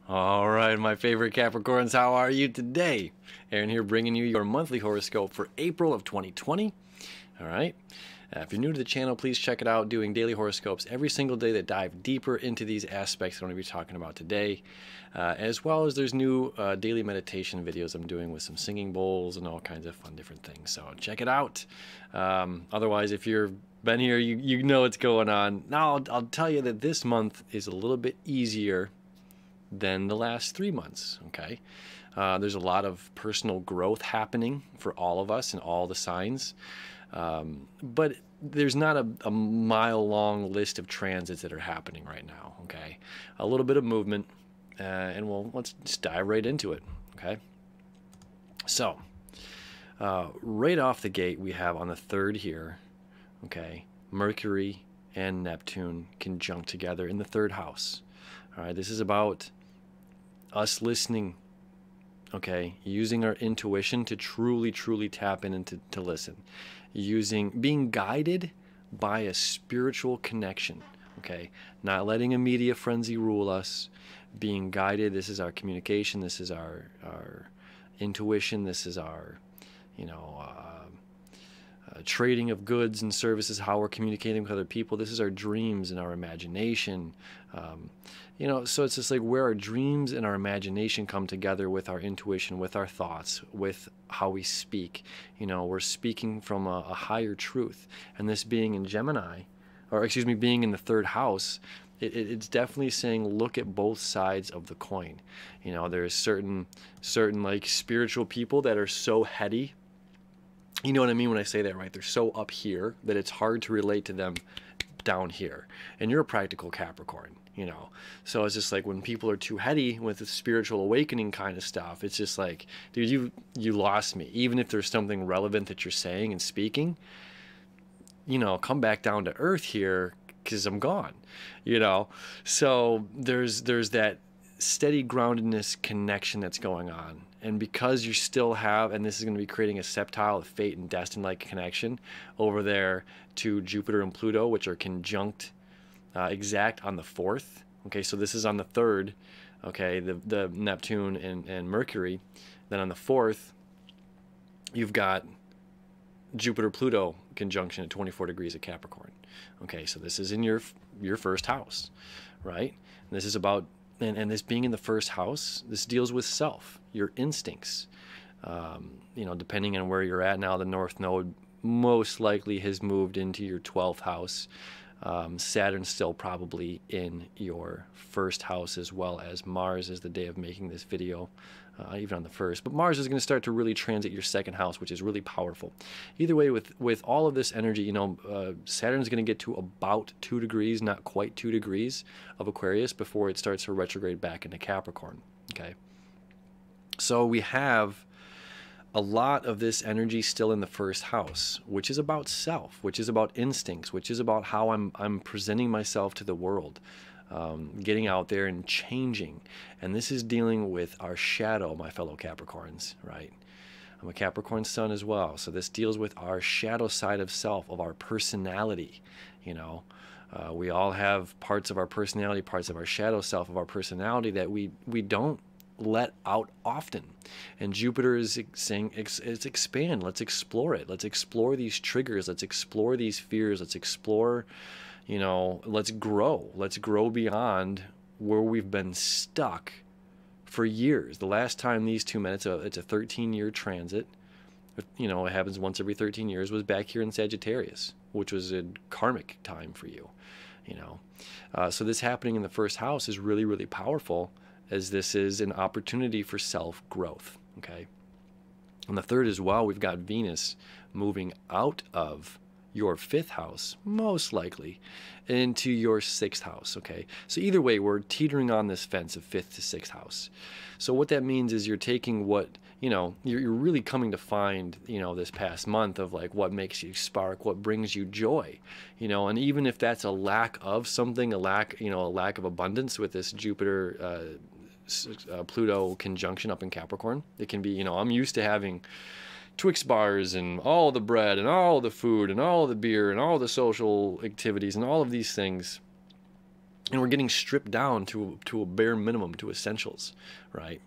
All right, my favorite Capricorns, how are you today? Aaron here bringing you your monthly horoscope for April of 2020. All right. If you're new to the channel, please check it out. Doing daily horoscopes every single day that dive deeper into these aspects I'm going to be talking about today, as well as there's new daily meditation videos I'm doing with some singing bowls and all kinds of fun different things. So check it out. Otherwise, if you've been here, you know what's going on. Now, I'll tell you that this month is a little bit easier than the last 3 months, okay? There's a lot of personal growth happening for all of us and all the signs. But there's not a mile-long list of transits that are happening right now, okay? A little bit of movement, and let's just dive right into it, okay? So, right off the gate, we have on the 3rd here, okay, Mercury and Neptune conjunct together in the 3rd house. All right, this is about us listening, okay, using our intuition to truly tap in and to listen, being guided by a spiritual connection, okay, not letting a media frenzy rule us, being guided. This is our communication, this is our intuition, this is our, trading of goods and services, how we're communicating with other people. This is our dreams and our imagination. So it's just like where our dreams and our imagination come together with our intuition, with our thoughts, with how we speak. We're speaking from a higher truth. And this being in Gemini, or excuse me, being in the 3rd house, it's definitely saying look at both sides of the coin. There's certain like spiritual people that are so heady. You know what I mean when I say that, right? They're so up here that it's hard to relate to them down here. And you're a practical Capricorn, So it's just like when people are too heady with the spiritual awakening kind of stuff, it's just like, dude, you lost me. Even if there's something relevant that you're saying and speaking, come back down to earth here because I'm gone, So there's that steady groundedness connection that's going on. And because you still have, and this is going to be creating a septile, a fate and destiny like connection over there to Jupiter and Pluto, which are conjunct exact on the 4th. Okay, so this is on the 3rd, okay, the Neptune and Mercury. Then on the 4th, you've got Jupiter-Pluto conjunction at 24 degrees of Capricorn. Okay, so this is in your 1st house, right? And this is about, and this being in the 1st house, this deals with self, your instincts. Depending on where you're at now, the North Node most likely has moved into your 12th house. Saturn's still probably in your 1st house, as well as Mars is the day of making this video, even on the 1st. But Mars is going to start to really transit your 2nd house, which is really powerful. Either way, with all of this energy, Saturn's going to get to about 2 degrees, not quite 2 degrees of Aquarius before it starts to retrograde back into Capricorn. Okay, so we have a lot of this energy still in the 1st house, which is about self, which is about instincts, which is about how I'm presenting myself to the world, getting out there and changing. And this is dealing with our shadow, my fellow Capricorns, right? I'm a Capricorn sun as well, so this deals with our shadow side of self, of our personality. We all have parts of our personality, parts of our shadow self of our personality that we don't let out often. And Jupiter is saying, it's expand, let's explore it, let's explore these triggers, let's explore these fears, let's explore, let's grow beyond where we've been stuck for years. The last time these two met, it's a 13-year transit, it happens once every 13 years, was back here in Sagittarius, which was a karmic time for you, so this happening in the 1st house is really powerful, as this is an opportunity for self-growth, okay? On the 3rd as well, we've got Venus moving out of your 5th house, most likely, into your 6th house, okay? So either way, we're teetering on this fence of 5th to 6th house. So what that means is you're taking what, you're really coming to find, this past month of like what makes you spark, what brings you joy, and even if that's a lack of something, a lack of abundance with this Jupiter, Pluto conjunction up in Capricorn, it can be, I'm used to having Twix bars and all the bread and all the food and all the beer and all the social activities and all of these things. and we're getting stripped down to a bare minimum, to essentials, right?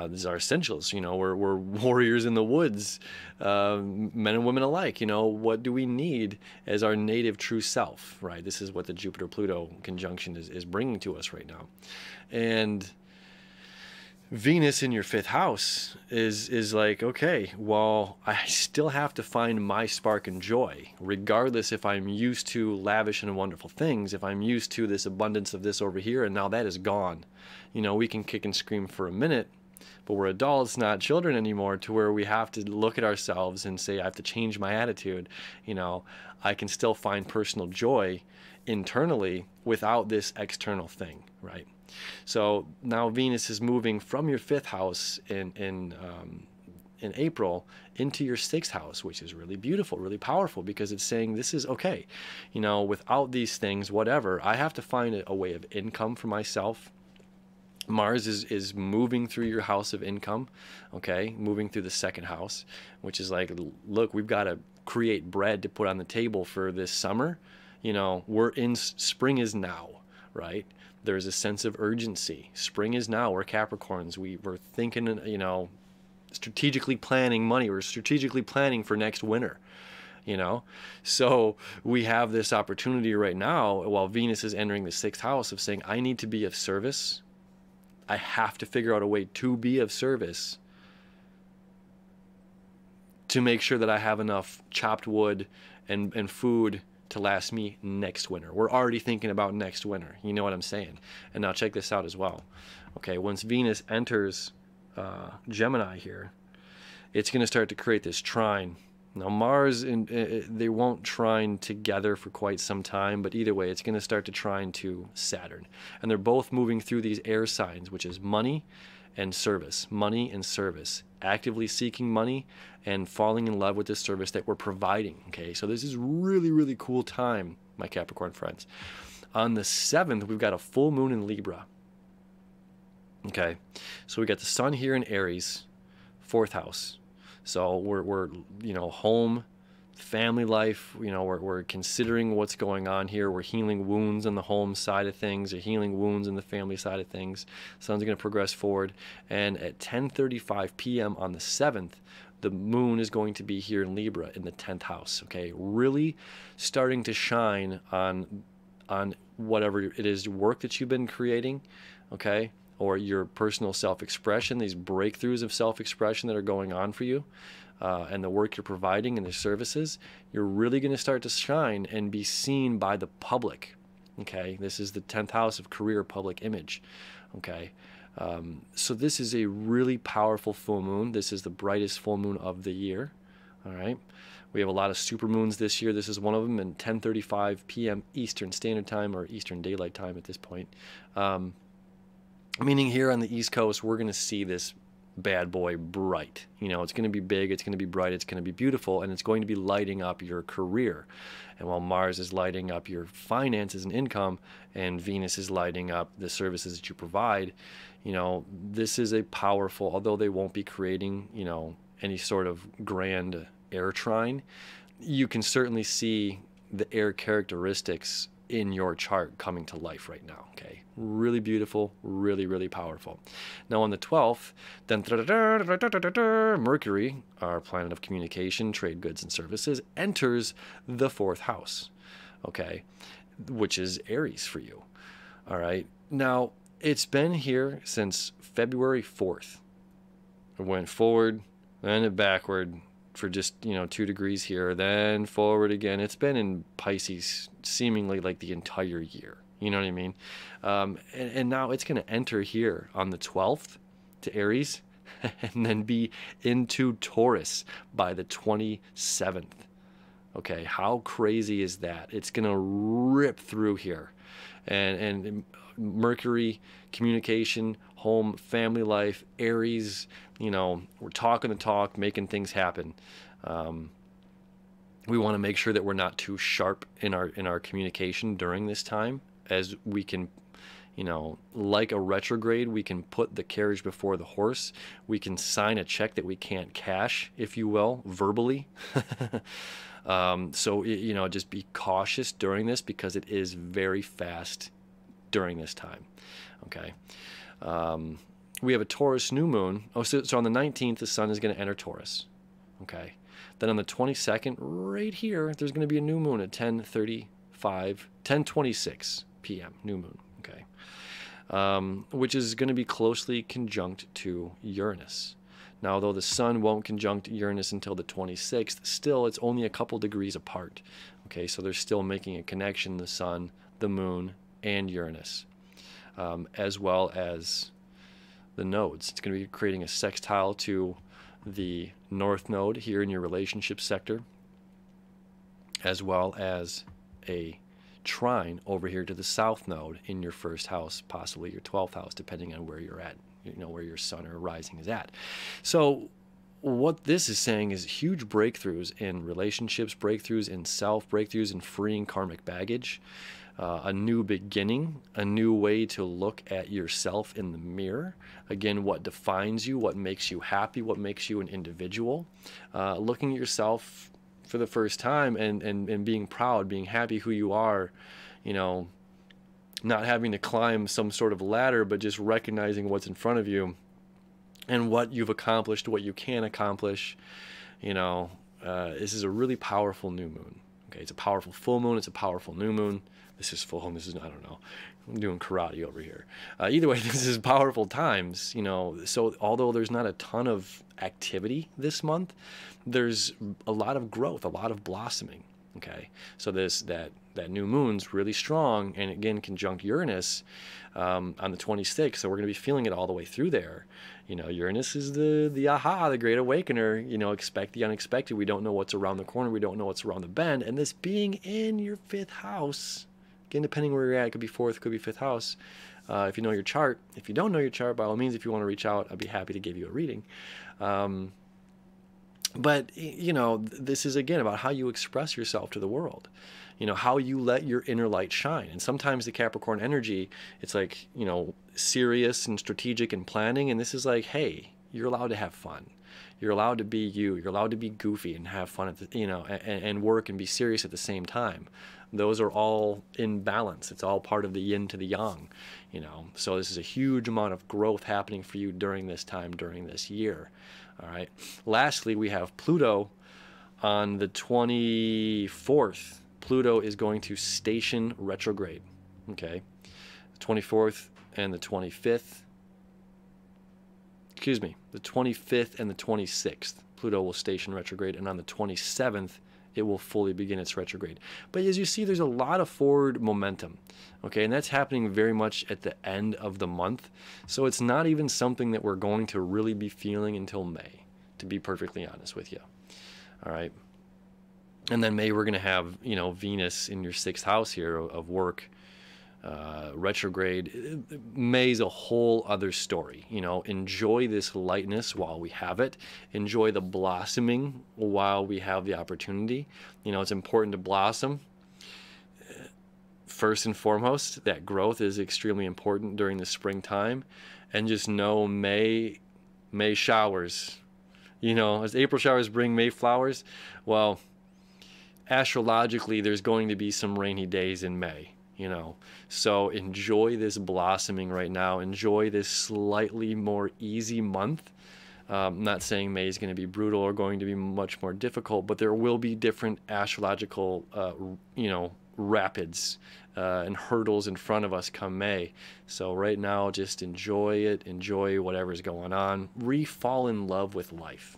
These are essentials. We're warriors in the woods, men and women alike. What do we need as our native true self, right? This is what the Jupiter-Pluto conjunction is bringing to us right now. And Venus in your 5th house is like, okay, well, I still have to find my spark and joy, regardless if I'm used to lavish and wonderful things, if I'm used to this abundance of this over here, and now that is gone. We can kick and scream for a minute, but we're adults, not children anymore, to where we have to look at ourselves and say, I have to change my attitude. I can still find personal joy internally without this external thing, right? So now Venus is moving from your 5th house in April into your 6th house, which is really beautiful, really powerful, because it's saying this is okay. Without these things, whatever, I have to find a way of income for myself. Mars is moving through your house of income, okay, moving through the 2nd house, which is like, look, we've got to create bread to put on the table for this summer. We're in, spring is now, right? There's a sense of urgency. Spring is now. We're Capricorns. We're thinking, strategically planning money. We're strategically planning for next winter. So we have this opportunity right now, while Venus is entering the 6th house, of saying, I need to be of service. I have to figure out a way to be of service to make sure that I have enough chopped wood and food to last me next winter. We're already thinking about next winter. You know what I'm saying? And now check this out as well. Okay, once Venus enters Gemini here, it's going to start to create this trine. Now Mars, they won't trine together for quite some time, but either way, it's going to start to trine to Saturn. And they're both moving through these air signs, which is money and service. Money and service. Actively seeking money and falling in love with the service that we're providing. Okay, so this is really, really cool time, my Capricorn friends. On the 7th, we've got a full moon in Libra. Okay, so we got the sun here in Aries, 4th house. So we're home, family life, we're considering what's going on here. We're healing wounds on the home side of things, or healing wounds on the family side of things. Sun's going to progress forward. And at 10:35 p.m. on the 7th, the moon is going to be here in Libra in the 10th house. Okay, really starting to shine on whatever it is, work that you've been creating, okay, or your personal self-expression, these breakthroughs of self-expression that are going on for you, and the work you're providing and the services. You're really going to start to shine and be seen by the public. Okay, this is the 10th house of career, public image. Okay, so this is a really powerful full moon. This is the brightest full moon of the year. All right, we have a lot of super moons this year. This is one of them, in 10:35 p.m. Eastern Standard Time, or Eastern Daylight Time at this point. Meaning here on the East Coast, we're going to see this bad boy bright. It's going to be big, it's going to be bright, it's going to be beautiful, and it's going to be lighting up your career. And while Mars is lighting up your finances and income, and Venus is lighting up the services that you provide, this is a powerful, although they won't be creating, any sort of grand air trine, you can certainly see the air characteristics in your chart coming to life right now. Okay, really beautiful, really, really powerful. Now on the 12th, then Mercury, our planet of communication, trade, goods, and services, enters the 4th house, okay, which is Aries for you. All right, now it's been here since February 4th. It went forward, then backward for just 2 degrees here, then forward again. It's been in Pisces seemingly like the entire year. You know what I mean? And now it's going to enter here on the 12th to Aries, and then be into Taurus by the 27th. Okay, how crazy is that? It's going to rip through here. And Mercury, communication, home, family life, Aries, we're talking the talk, making things happen. We want to make sure that we're not too sharp in our communication during this time, as we can, like a retrograde, we can put the carriage before the horse. We can sign a check that we can't cash, if you will, verbally. So, just be cautious during this, because it is very fast during this time. Okay. We have a Taurus new moon. Oh, so on the 19th, the sun is going to enter Taurus. Okay. Then on the 22nd, right here, there's going to be a new moon at 10:26 p.m. New moon. Okay. Which is going to be closely conjunct to Uranus. Now, although the sun won't conjunct Uranus until the 26th, still it's only a couple degrees apart. Okay, so they're still making a connection, the sun, the moon, and Uranus, as well as the nodes. It's going to be creating a sextile to the north node here in your relationship sector, as well as a trine over here to the south node in your first house, possibly your 12th house, depending on where you're at, where your sun or rising is at. So what this is saying is huge breakthroughs in relationships, breakthroughs in self, breakthroughs in freeing karmic baggage, a new beginning, a new way to look at yourself in the mirror. Again, what defines you, what makes you happy, what makes you an individual. Looking at yourself for the first time and being proud, being happy who you are, not having to climb some sort of ladder, but just recognizing what's in front of you and what you've accomplished, what you can accomplish. This is a really powerful new moon. Okay, it's a powerful full moon, it's a powerful new moon. This is full moon, this is, I don't know, I'm doing karate over here. Either way, this is powerful times, so although there's not a ton of activity this month, there's a lot of growth, a lot of blossoming. Okay, so that new moon's really strong, and again conjunct Uranus on the 26th, so we're going to be feeling it all the way through there. Uranus is the aha, the great awakener. Expect the unexpected. We don't know what's around the corner, we don't know what's around the bend, and this being in your 5th house, again, depending where you're at, it could be 4th, could be 5th house. If you know your chart. If you don't know your chart, by all means, if you want to reach out, I'd be happy to give you a reading. But, this is, again, about how you express yourself to the world, how you let your inner light shine. And sometimes the Capricorn energy, it's like, serious and strategic and planning. And this is like, hey, you're allowed to have fun. You're allowed to be you. You're allowed to be goofy and have fun, and work and be serious at the same time. Those are all in balance. It's all part of the yin to the yang, So this is a huge amount of growth happening for you during this time, during this year. All right. Lastly, we have Pluto on the 24th. Pluto is going to station retrograde. Okay. The 24th and the 25th. Excuse me. The 25th and the 26th. Pluto will station retrograde, and on the 27th, it will fully begin its retrograde. But as you see, there's a lot of forward momentum. Okay, and that's happening very much at the end of the month. So it's not even something that we're going to really be feeling until May, to be perfectly honest with you. All right. And then May, we're going to have, Venus in your 6th house here of work, retrograde. May's a whole other story. Enjoy this lightness while we have it. Enjoy the blossoming while we have the opportunity. It's important to blossom. First and foremost, that growth is extremely important during the springtime. And just know May showers. As April showers bring May flowers, well, astrologically, there's going to be some rainy days in May. So enjoy this blossoming right now. Enjoy this slightly more easy month. I'm not saying May is going to be brutal or going to be much more difficult, but there will be different astrological, rapids and hurdles in front of us come May. So right now, just enjoy it. Enjoy whatever's going on. Re-fall in love with life.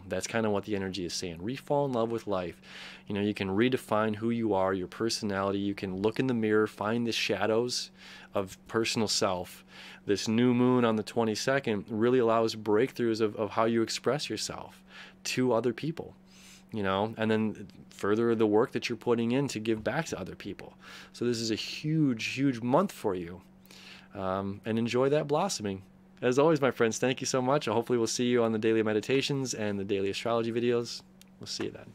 That's kind of what the energy is saying. Re-fall in love with life. You can redefine who you are, your personality. You can look in the mirror, find the shadows of personal self. This new moon on the 22nd really allows breakthroughs of how you express yourself to other people. And then further the work that you're putting in to give back to other people. So this is a huge, huge month for you. And enjoy that blossoming. As always, my friends, thank you so much. Hopefully we'll see you on the daily meditations and the daily astrology videos. We'll see you then.